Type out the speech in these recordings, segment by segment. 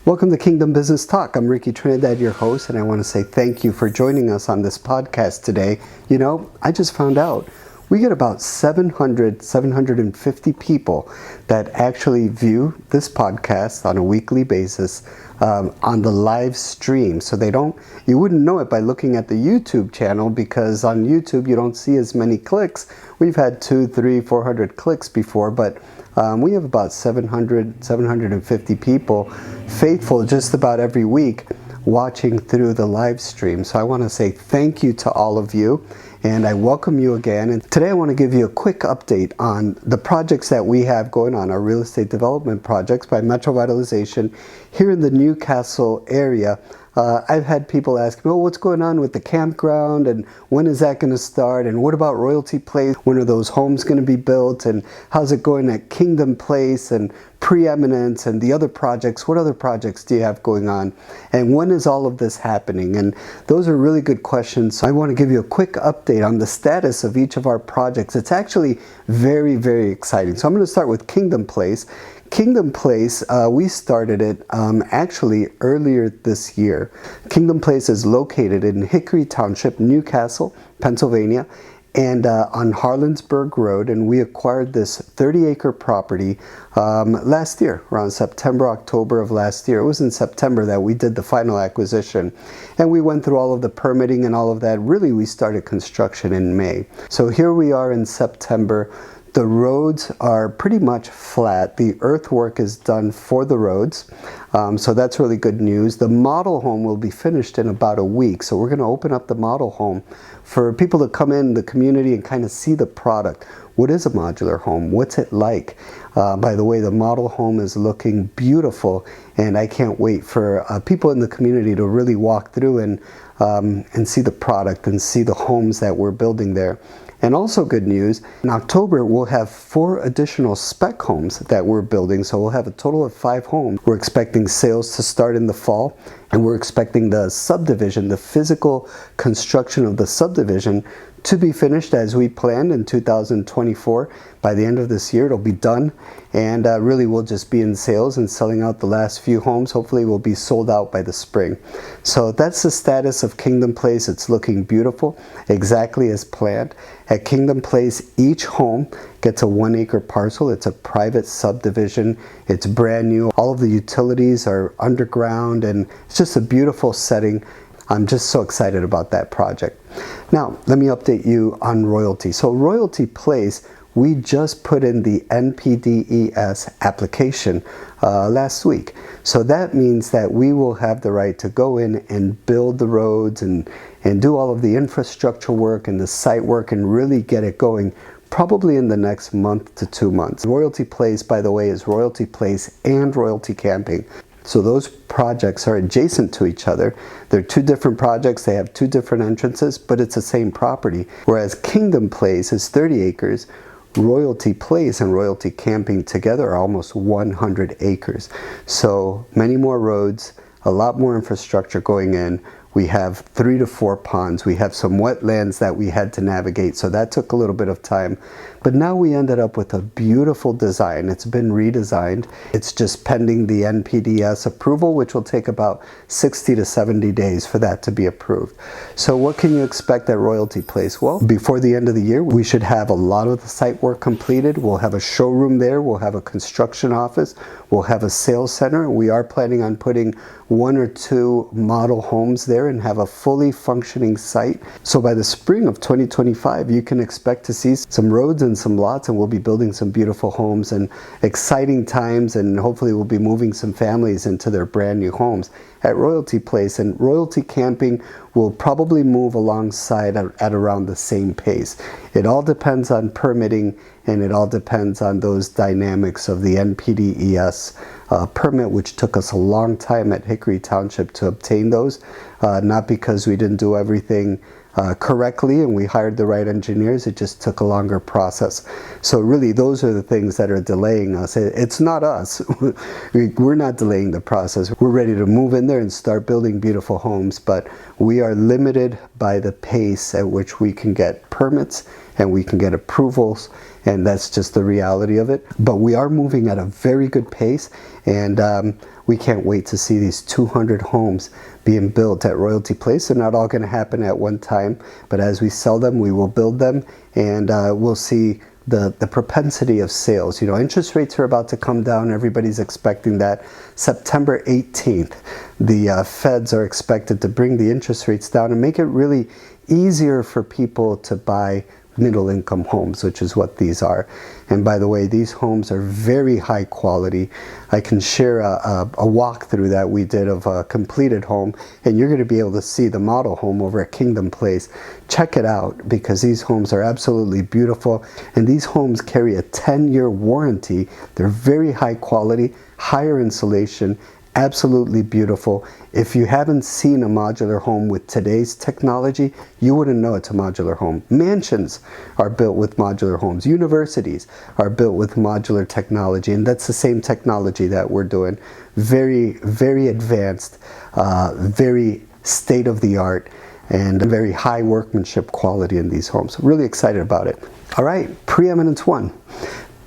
Welcome to Kingdom Business Talk. I'm Ricky Trinidad, your host, and I want to say thank you for joining us on this podcast today. You know, I just found out we get about 750 people that actually view this podcast on a weekly basis on the live stream. So you wouldn't know it by looking at the YouTube channel, because on YouTube you don't see as many clicks. We've had 200, 300, 400 clicks before, but we have about 750 people faithful just about every week watching through the live stream. So I want to say thank you to all of you, and I welcome you again. And today I want to give you a quick update on the projects that we have going on, our real estate development projects by Metro Vitalization here in the Newcastle area. I've had people ask me, well, what's going on with the campground, and when is that going to start, and what about Royalty Place? When are those homes going to be built, and how's it going at Kingdom Place and Preeminence and the other projects? What other projects do you have going on, and when is all of this happening? And those are really good questions. So I want to give you a quick update on the status of each of our projects. It's actually very, very exciting. So I'm going to start with Kingdom Place. Kingdom Place, we started it actually earlier this year. Kingdom Place is located in Hickory Township, Newcastle, Pennsylvania, and on Harlansburg Road, and we acquired this 30-acre property last year, around September, October of last year. It was in September that we did the final acquisition, and we went through all of the permitting and all of that. Really, we started construction in May. So here we are in September. The roads are pretty much flat. The earthwork is done for the roads, so that's really good news. The model home will be finished in about a week, so we're going to open up the model home for people to come in the community and kind of see the product. What is a modular home? What's it like? By the way, the model home is looking beautiful, and I can't wait for people in the community to really walk through and see the product and see the homes that we're building there. And also good news, in October we'll have 4 additional spec homes that we're building, so we'll have a total of 5 homes. We're expecting sales to start in the fall, and we're expecting the subdivision, the physical construction of the subdivision, to be finished as we planned in 2024. By the end of this year it'll be done, and really we'll just be in sales and selling out the last few homes. Hopefully we'll be sold out by the spring. So that's the status of Kingdom Place. It's looking beautiful, exactly as planned. At Kingdom Place, each home gets a 1-acre parcel. It's a private subdivision. It's brand new. All of the utilities are underground, and it's just a beautiful setting. I'm just so excited about that project. Now, let me update you on Royalty. So Royalty Place, we just put in the NPDES application last week. So that means that we will have the right to go in and build the roads and do all of the infrastructure work and the site work and really get it going probably in the next month to 2 months. Royalty Place, by the way, is Royalty Place and Royalty Camping. So those projects are adjacent to each other. They're 2 different projects. They have 2 different entrances, but it's the same property. Whereas Kingdom Place is 30 acres. Royalty Place and Royalty Camping together are almost 100 acres. So many more roads, a lot more infrastructure going in. We have 3 to 4 ponds. We have some wetlands that we had to navigate, so that took a little bit of time. But now we ended up with a beautiful design. It's been redesigned. It's just pending the NPDES approval, which will take about 60 to 70 days for that to be approved. So what can you expect at Royalty Place? Well, before the end of the year, we should have a lot of the site work completed. We'll have a showroom there. We'll have a construction office. We'll have a sales center. We are planning on putting 1 or 2 model homes there and have a fully functioning site. So by the spring of 2025, you can expect to see some roads and some lots, and we'll be building some beautiful homes and exciting times, and hopefully we'll be moving some families into their brand new homes at Royalty Place. And Royalty Camping will probably move alongside at around the same pace. It all depends on permitting, and it all depends on those dynamics of the NPDES permit, which took us a long time at Hickory Township to obtain those, not because we didn't do everything correctly and we hired the right engineers. It just took a longer process. So really those are the things that are delaying us. It's not us. We're not delaying the process. We're ready to move in there and start building beautiful homes, but we are limited by the pace at which we can get permits and we can get approvals, and that's just the reality of it. But we are moving at a very good pace, and we can't wait to see these 200 homes being built at Royalty Place. They're not all going to happen at one time, but as we sell them, we will build them, and we'll see the propensity of sales. You know, interest rates are about to come down. Everybody's expecting that. September 18th, the feds are expected to bring the interest rates down and make it really easier for people to buy middle income homes, which is what these are. And by the way, these homes are very high quality. I can share a walkthrough that we did of a completed home, and you're going to be able to see the model home over at Kingdom Place. Check it out, because these homes are absolutely beautiful, and these homes carry a 10-year warranty. They're very high quality, higher insulation, absolutely beautiful. If you haven't seen a modular home with today's technology, you wouldn't know it's a modular home. Mansions are built with modular homes. Universities are built with modular technology, and that's the same technology that we're doing. Very, very advanced, very state-of-the-art, and very high workmanship quality in these homes. Really excited about it. All right, Preeminence One.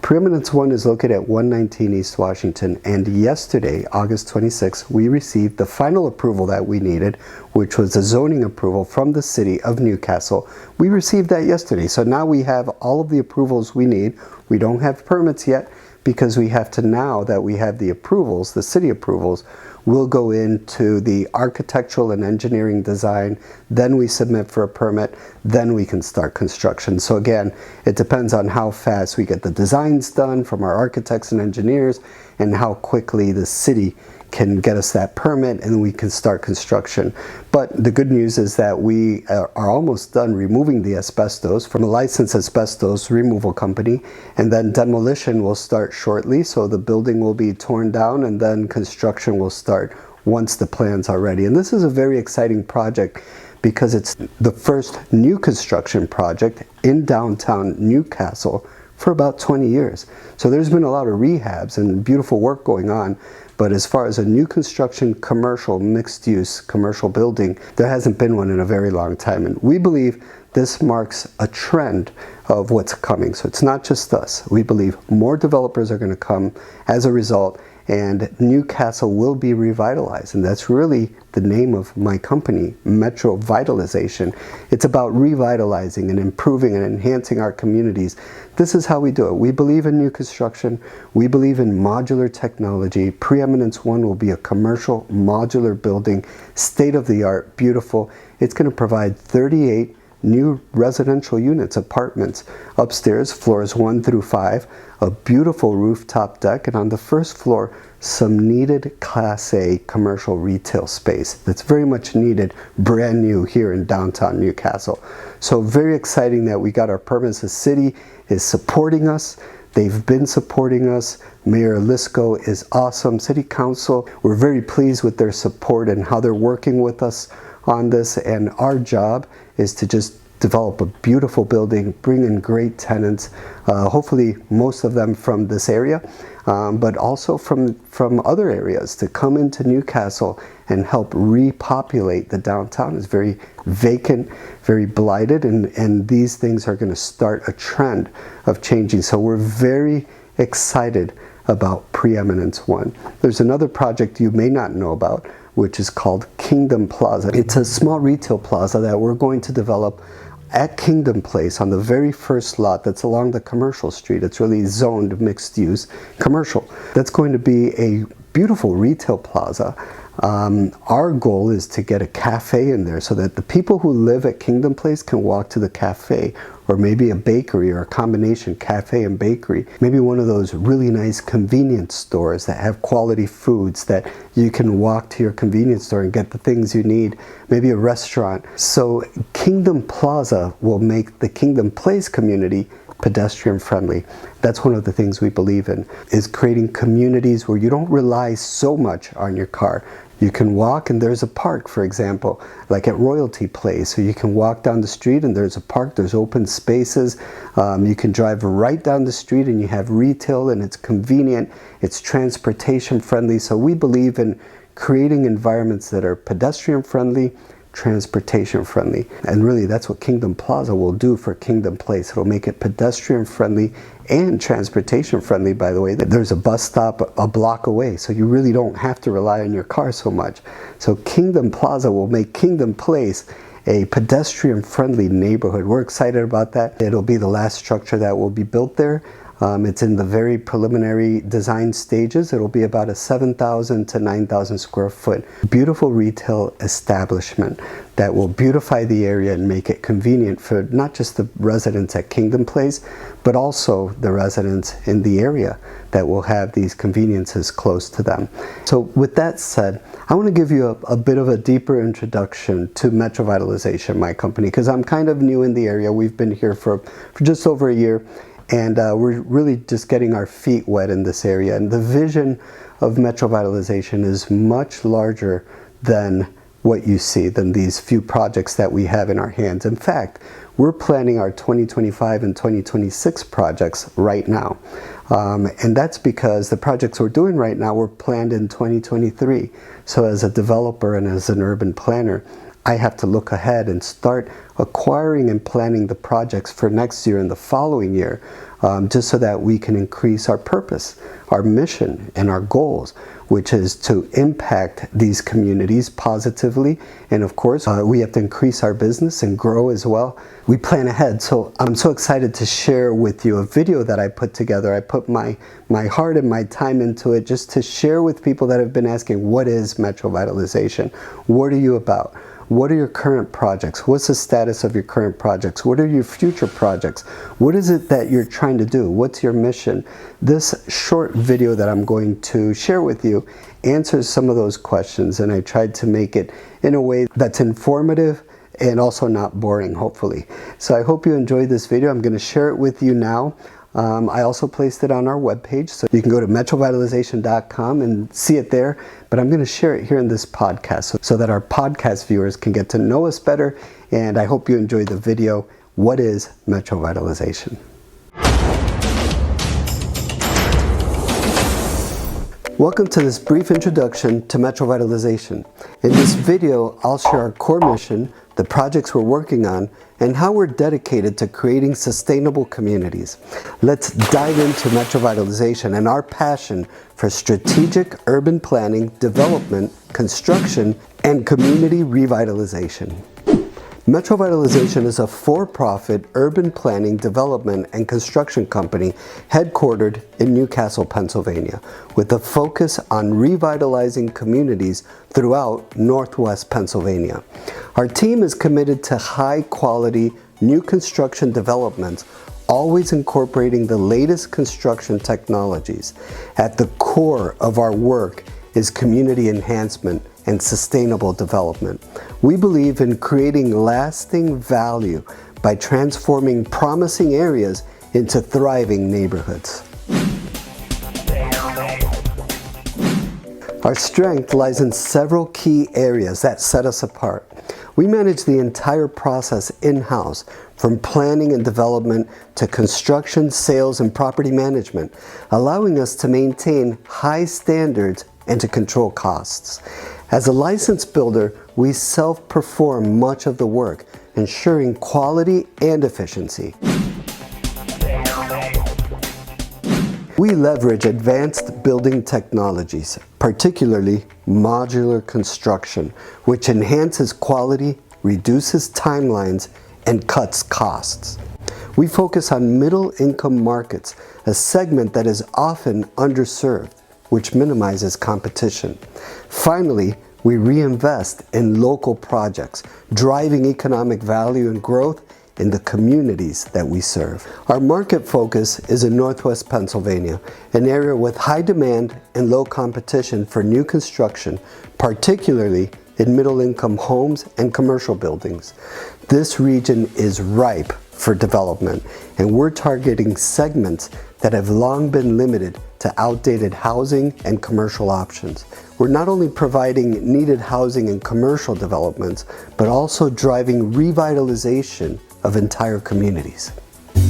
Preeminence One is located at 119 East Washington, and yesterday, August 26th, we received the final approval that we needed, which was the zoning approval from the city of Newcastle. We received that yesterday, so now we have all of the approvals we need. We don't have permits yet, because we have to, now that we have the approvals, the city approvals, we'll go into the architectural and engineering design, then we submit for a permit, then we can start construction. So again, it depends on how fast we get the designs done from our architects and engineers, and how quickly the city can get us that permit, and we can start construction. But the good news is that we are almost done removing the asbestos from a licensed asbestos removal company, and then demolition will start shortly. So the building will be torn down, and then construction will start once the plans are ready. And this is a very exciting project, because it's the first new construction project in downtown Newcastle for about 20 years. So there's been a lot of rehabs and beautiful work going on, but as far as a new construction commercial, mixed-use commercial building, there hasn't been one in a very long time. And we believe this marks a trend of what's coming. So it's not just us. We believe more developers are going to come as a result, and Newcastle will be revitalized. And that's really the name of my company, Metro Vitalization. It's about revitalizing and improving and enhancing our communities. This is how we do it. We believe in new construction. We believe in modular technology. Preeminence One will be a commercial modular building, state-of-the-art, beautiful. It's going to provide 38 new residential units, apartments, upstairs, floors 1 through 5, a beautiful rooftop deck, and on the first floor, some needed Class A commercial retail space that's very much needed, brand new here in downtown Newcastle. So very exciting that we got our permits. The city is supporting us. They've been supporting us. Mayor Lisco is awesome. City Council, we're very pleased with their support and how they're working with us on this, and our job is to just develop a beautiful building, bring in great tenants, hopefully most of them from this area, but also from other areas, to come into Newcastle and help repopulate the downtown. It's very vacant, very blighted, and these things are going to start a trend of changing. So we're very excited about Preeminence One. There's another project you may not know about, which is called Kingdom Plaza. It's a small retail plaza that we're going to develop at Kingdom Place on the very first lot that's along the commercial street. It's really zoned mixed use commercial. That's going to be a beautiful retail plaza. Our goal is to get a cafe in there so that the people who live at Kingdom Place can walk to the cafe, or maybe a bakery, or a combination cafe and bakery. Maybe one of those really nice convenience stores that have quality foods that you can walk to your convenience store and get the things you need. Maybe a restaurant. So Kingdom Plaza will make the Kingdom Place community pedestrian friendly. That's one of the things we believe in, is creating communities where you don't rely so much on your car. You can walk, and there's a park, for example, like at Royalty Place. So you can walk down the street and there's a park, there's open spaces. You can drive right down the street and you have retail, and it's convenient, it's transportation friendly. So we believe in creating environments that are pedestrian friendly, transportation friendly. And really that's what Kingdom Plaza will do for Kingdom Place. It'll make it pedestrian friendly and transportation friendly, by the way. There's a bus stop a block away, so you really don't have to rely on your car so much. So Kingdom Plaza will make Kingdom Place a pedestrian friendly neighborhood. We're excited about that. It'll be the last structure that will be built there. It's in the very preliminary design stages. It'll be about a 7,000 to 9,000 square foot beautiful retail establishment that will beautify the area and make it convenient for not just the residents at Kingdom Place, but also the residents in the area that will have these conveniences close to them. So with that said, I want to give you a bit of a deeper introduction to Metro Vitalization, my company, because I'm kind of new in the area. We've been here for just over a year. And we're really just getting our feet wet in this area. And the vision of Metro Vitalization is much larger than what you see, than these few projects that we have in our hands. In fact, we're planning our 2025 and 2026 projects right now. And that's because the projects we're doing right now were planned in 2023. So as a developer and as an urban planner, I have to look ahead and start acquiring and planning the projects for next year and the following year, just so that we can increase our purpose, our mission, and our goals, which is to impact these communities positively. And of course, we have to increase our business and grow as well. We plan ahead. So I'm so excited to share with you a video that I put together. I put my heart and my time into it just to share with people that have been asking, what is Metro Vitalization? What are you about? What are your current projects? What's the status of your current projects? What are your future projects? What is it that you're trying to do? What's your mission? This short video that I'm going to share with you answers some of those questions, and I tried to make it in a way that's informative and also not boring, hopefully. So I hope you enjoyed this video. I'm going to share it with you now. I also placed it on our webpage, so you can go to metrovitalization.com and see it there, but I'm going to share it here in this podcast so that our podcast viewers can get to know us better, and I hope you enjoyed the video. What is Metro Vitalization? Welcome to this brief introduction to Metro Vitalization. In this video, I'll share our core mission, the projects we're working on, and how we're dedicated to creating sustainable communities. Let's dive into Metro Vitalization and our passion for strategic urban planning, development, construction, and community revitalization. Metro Vitalization is a for-profit urban planning, development, and construction company headquartered in Newcastle, Pennsylvania, with a focus on revitalizing communities throughout Northwest Pennsylvania. Our team is committed to high-quality new construction developments, always incorporating the latest construction technologies. At the core of our work is community enhancement and sustainable development. We believe in creating lasting value by transforming promising areas into thriving neighborhoods. Our strength lies in several key areas that set us apart. We manage the entire process in-house, from planning and development to construction, sales, and property management, allowing us to maintain high standards and to control costs. As a licensed builder, we self-perform much of the work, ensuring quality and efficiency. We leverage advanced building technologies, particularly modular construction, which enhances quality, reduces timelines, and cuts costs. We focus on middle-income markets, a segment that is often underserved, which minimizes competition. Finally, we reinvest in local projects, driving economic value and growth in the communities that we serve. Our market focus is in Northwest Pennsylvania, an area with high demand and low competition for new construction, particularly in middle-income homes and commercial buildings. This region is ripe for development, and we're targeting segments that have long been limited to outdated housing and commercial options. We're not only providing needed housing and commercial developments, but also driving revitalization of entire communities.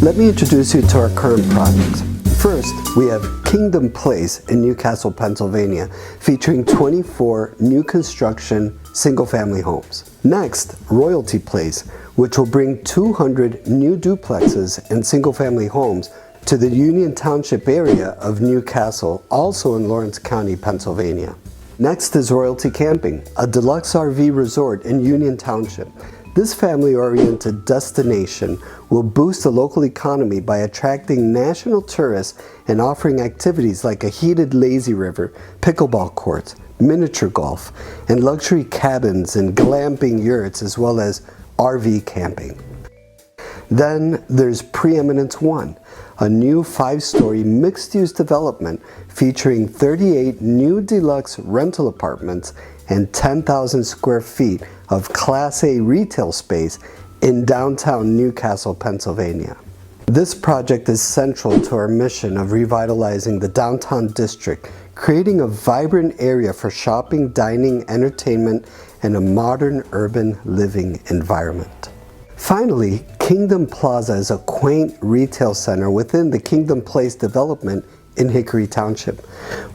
Let me introduce you to our current projects. First, we have Kingdom Place in Newcastle, Pennsylvania, featuring 24 new construction single-family homes. Next, Royalty Place, which will bring 200 new duplexes and single-family homes to the Union Township area of New Castle, also in Lawrence County, Pennsylvania. Next is Royalty Camping, a deluxe RV resort in Union Township. This family-oriented destination will boost the local economy by attracting national tourists and offering activities like a heated lazy river, pickleball courts, miniature golf, and luxury cabins and glamping yurts, as well as RV camping. Then there's Preeminence One, a new 5-story mixed-use development featuring 38 new deluxe rental apartments and 10,000 square feet of Class A retail space in downtown New Castle, Pennsylvania. This project is central to our mission of revitalizing the downtown district, creating a vibrant area for shopping, dining, entertainment, and a modern urban living environment. Finally, Kingdom Plaza is a quaint retail center within the Kingdom Place development in Hickory Township.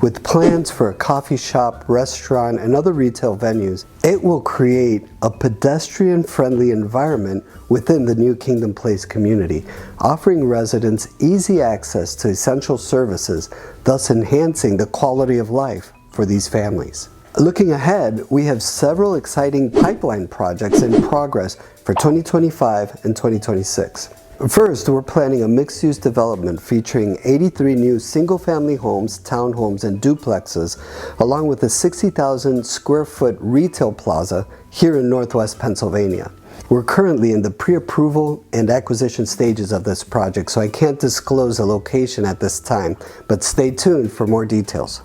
With plans for a coffee shop, restaurant, and other retail venues, it will create a pedestrian-friendly environment within the new Kingdom Place community, offering residents easy access to essential services, thus enhancing the quality of life for these families. Looking ahead, we have several exciting pipeline projects in progress for 2025 and 2026. First, we're planning a mixed-use development featuring 83 new single-family homes, townhomes, and duplexes, along with a 60,000 square foot retail plaza here in Northwest Pennsylvania. We're currently in the pre-approval and acquisition stages of this project, so I can't disclose a location at this time, but stay tuned for more details.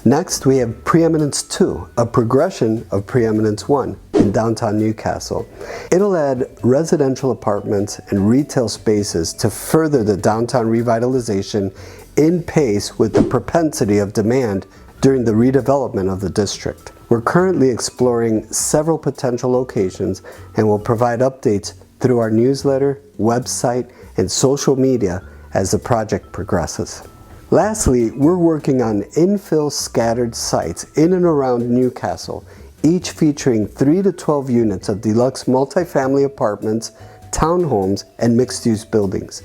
Next, we have Preeminence 2, a progression of Preeminence 1 in downtown New Castle. It'll add residential apartments and retail spaces to further the downtown revitalization in pace with the propensity of demand during the redevelopment of the district. We're currently exploring several potential locations and will provide updates through our newsletter, website, and social media as the project progresses. Lastly, we're working on infill scattered sites in and around New Castle, each featuring 3 to 12 units of deluxe multifamily apartments, townhomes, and mixed-use buildings.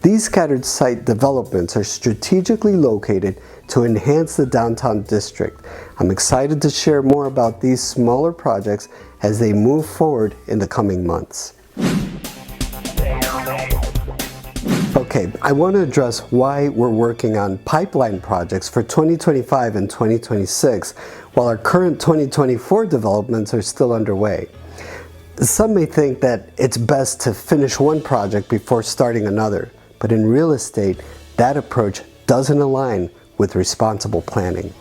These scattered site developments are strategically located to enhance the downtown district. I'm excited to share more about these smaller projects as they move forward in the coming months. Okay, I want to address why we're working on pipeline projects for 2025 and 2026 while our current 2024 developments are still underway. Some may think that it's best to finish one project before starting another, but in real estate, that approach doesn't align with responsible planning.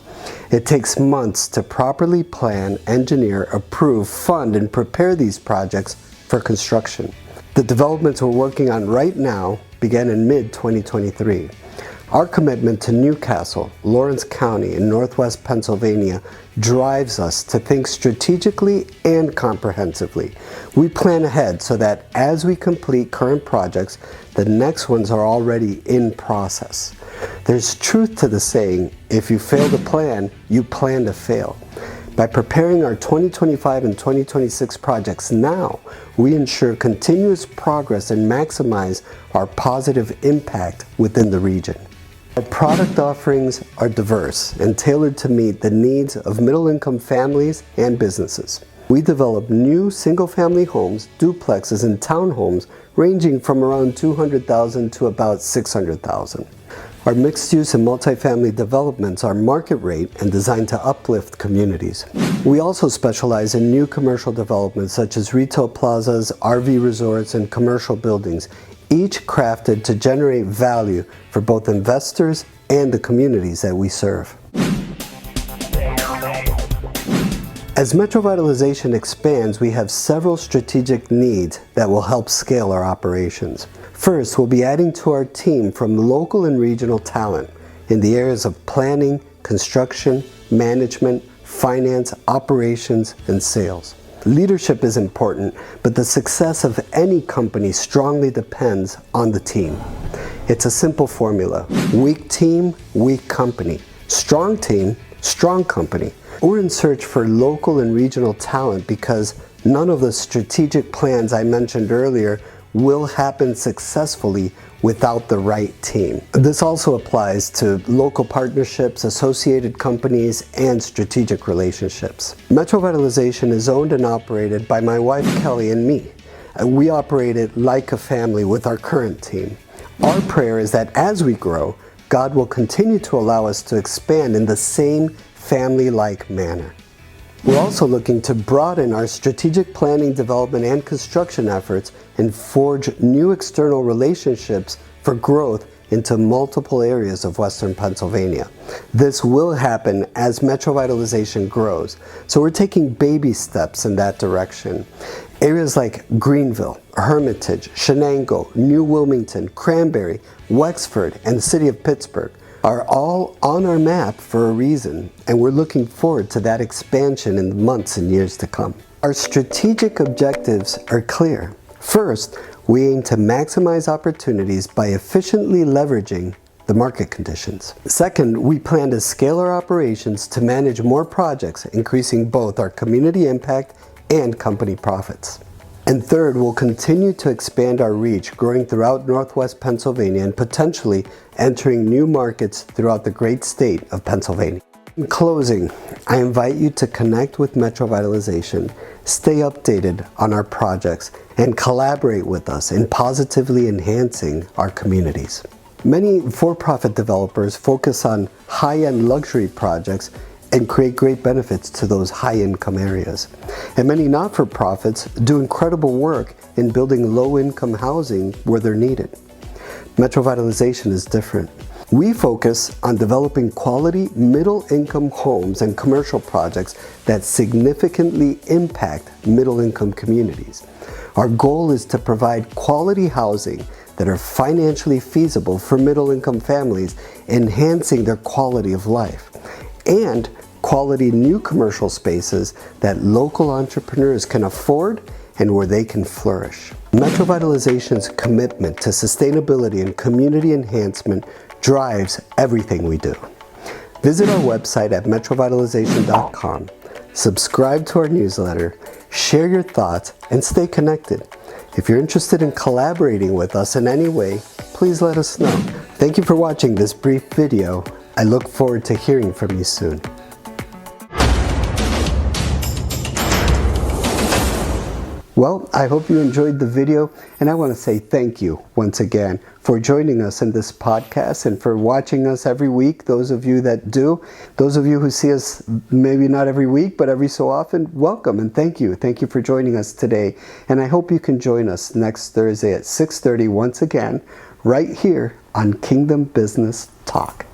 It takes months to properly plan, engineer, approve, fund, and prepare these projects for construction. The developments we're working on right now began in mid-2023. Our commitment to New Castle, Lawrence County, and Northwest Pennsylvania drives us to think strategically and comprehensively. We plan ahead so that as we complete current projects, the next ones are already in process. There's truth to the saying, if you fail to plan, you plan to fail. By preparing our 2025 and 2026 projects now, we ensure continuous progress and maximize our positive impact within the region. Our product offerings are diverse and tailored to meet the needs of middle-income families and businesses. We develop new single-family homes, duplexes, and townhomes ranging from around $200,000 to about $600,000. Our mixed-use and multifamily developments are market rate and designed to uplift communities. We also specialize in new commercial developments such as retail plazas, RV resorts, and commercial buildings, each crafted to generate value for both investors and the communities that we serve. As Metro Vitalization expands, we have several strategic needs that will help scale our operations. First, we'll be adding to our team from local and regional talent in the areas of planning, construction, management, finance, operations, and sales. Leadership is important, but the success of any company strongly depends on the team. It's a simple formula. Weak team, weak company. Strong team, strong company. We're in search for local and regional talent because None of the strategic plans I mentioned earlier will happen successfully without the right team. This also applies to local partnerships, associated companies, and strategic relationships. Metro Vitalization is owned and operated by my wife Kelly and me. We operate it like a family with our current team. Our prayer is that as we grow, God will continue to allow us to expand in the same family-like manner. We're also looking to broaden our strategic planning, development, and construction efforts and forge new external relationships for growth into multiple areas of Western Pennsylvania. This will happen as Metro Vitalization grows, so we're taking baby steps in that direction. Areas like Greenville, Hermitage, Shenango, New Wilmington, Cranberry, Wexford, and the city of Pittsburgh are all on our map for a reason, and we're looking forward to that expansion in the months and years to come. Our strategic objectives are clear. First, we aim to maximize opportunities by efficiently leveraging the market conditions. Second, we plan to scale our operations to manage more projects, increasing both our community impact and company profits. And third, we'll continue to expand our reach, growing throughout Northwest Pennsylvania and potentially entering new markets throughout the great state of Pennsylvania. In closing, I invite you to connect with Metro Vitalization, stay updated on our projects, and collaborate with us in positively enhancing our communities. Many for-profit developers focus on high-end luxury projects and create great benefits to those high-income areas. And many not-for-profits do incredible work in building low-income housing where they're needed. Metro Vitalization is different. We focus on developing quality middle-income homes and commercial projects that significantly impact middle-income communities. Our goal is to provide quality housing that are financially feasible for middle-income families, enhancing their quality of life, and quality new commercial spaces that local entrepreneurs can afford and where they can flourish. Metro Vitalization's commitment to sustainability and community enhancement drives everything we do. Visit our website at metrovitalization.com, subscribe to our newsletter, share your thoughts, and stay connected. If you're interested in collaborating with us in any way, please let us know. Thank you for watching this brief video. I look forward to hearing from you soon. Well, I hope you enjoyed the video, and I want to say thank you once again for joining us in this podcast and for watching us every week. Those of you that do, those of you who see us maybe not every week, but every so often, welcome and thank you. Thank you for joining us today, and I hope you can join us next Thursday at 6:30 once again, right here on Kingdom Business Talk.